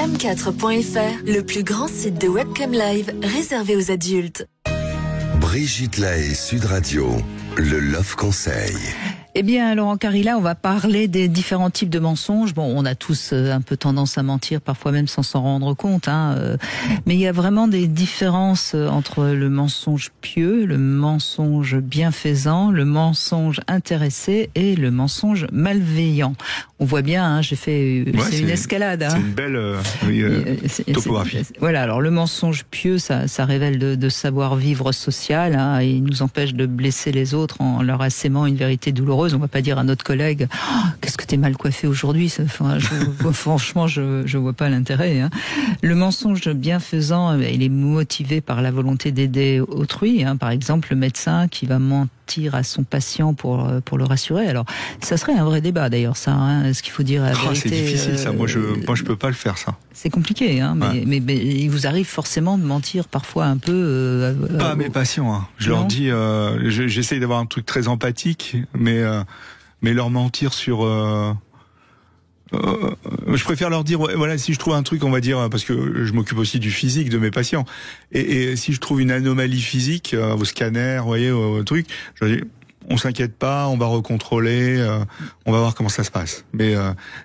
Cam4.fr, le plus grand site de webcam live réservé aux adultes. Brigitte Lahaie, Sud Radio, le Love Conseil. Eh bien, Laurent Carilla, on va parler des différents types de mensonges. Bon, on a tous un peu tendance à mentir, parfois même sans s'en rendre compte, mais il y a vraiment des différences entre le mensonge pieux, le mensonge bienfaisant, le mensonge intéressé et le mensonge malveillant. On voit bien, j'ai fait c'est une escalade. C'est une belle topographie. Voilà, alors le mensonge pieux, ça révèle de savoir-vivre social, et il nous empêche de blesser les autres en leur assémant une vérité douloureuse. On va pas dire à notre collègue qu'est-ce que t'es mal coiffé aujourd'hui. Franchement, je vois pas l'intérêt. Le mensonge bienfaisant, il est motivé par la volonté d'aider autrui. Par exemple, le médecin qui va mentir à son patient pour le rassurer. Alors, ça serait un vrai débat d'ailleurs, ça. Est-ce qu'il faut dire la vérité? C'est difficile, ça. Moi, je peux pas le faire, ça. C'est compliqué, mais il vous arrive forcément de mentir parfois un peu. Pas à mes patients. Je leur dis, j'essaye d'avoir un truc très empathique, mais leur mentir sur. Je préfère leur dire, voilà, si je trouve un truc, on va dire, parce que je m'occupe aussi du physique de mes patients, et si je trouve une anomalie physique au scanner, vous voyez, au truc, je dis, on s'inquiète pas, on va recontrôler, on va voir comment ça se passe. Mais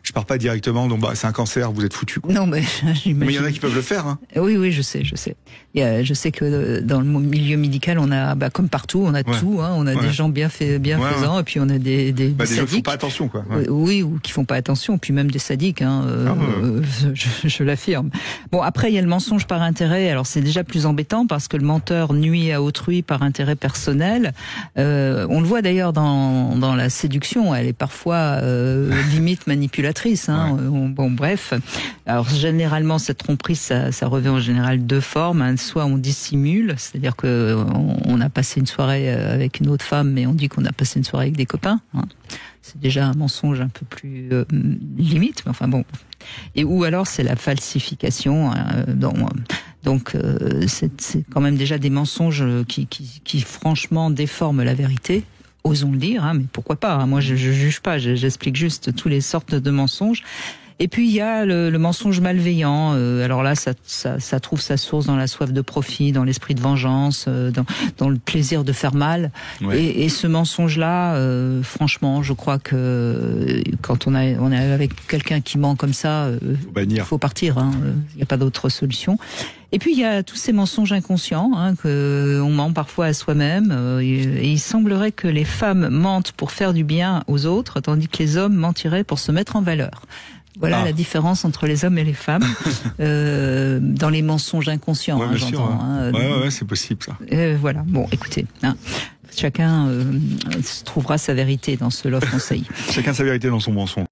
je pars pas directement, donc c'est un cancer, vous êtes foutu. Non, mais j'imagine. Mais il y en a qui peuvent le faire. Oui, je sais. Je sais que dans le milieu médical, on a, comme partout, on a tout. On a des gens bienfaisants, et puis on a des gens sadiques. qui font pas attention, quoi. Oui, ou qui font pas attention, puis même des sadiques. Je l'affirme. Bon, après, il y a le mensonge par intérêt. Alors, c'est déjà plus embêtant parce que le menteur nuit à autrui par intérêt personnel. On le voit d'ailleurs dans la séduction, elle est parfois limite manipulatrice. Bon, bref. Alors généralement, cette tromperie, ça revêt en général deux formes. Soit on dissimule, c'est-à-dire que on a passé une soirée avec une autre femme, mais on dit qu'on a passé une soirée avec des copains. C'est déjà un mensonge un peu plus limite, mais enfin bon. Ou alors c'est la falsification. Donc c'est quand même déjà des mensonges qui franchement déforment la vérité. Osons le dire, mais pourquoi pas. Moi, je juge pas, j'explique juste toutes les sortes de mensonges. Et puis il y a le mensonge malveillant. Alors là, ça trouve sa source dans la soif de profit, dans l'esprit de vengeance, dans le plaisir de faire mal. Ouais. Et ce mensonge-là, franchement, je crois que quand on est avec quelqu'un qui ment comme ça, il faut partir. Il n'y a pas d'autre solution. Et puis il y a tous ces mensonges inconscients que on ment parfois à soi-même. Et il semblerait que les femmes mentent pour faire du bien aux autres, tandis que les hommes mentiraient pour se mettre en valeur. Voilà la différence entre les hommes et les femmes dans les mensonges inconscients. J'entends. Ouais, c'est possible ça. Voilà. Bon, écoutez, chacun trouvera sa vérité dans ce Love Conseil. Chacun sa vérité dans son mensonge.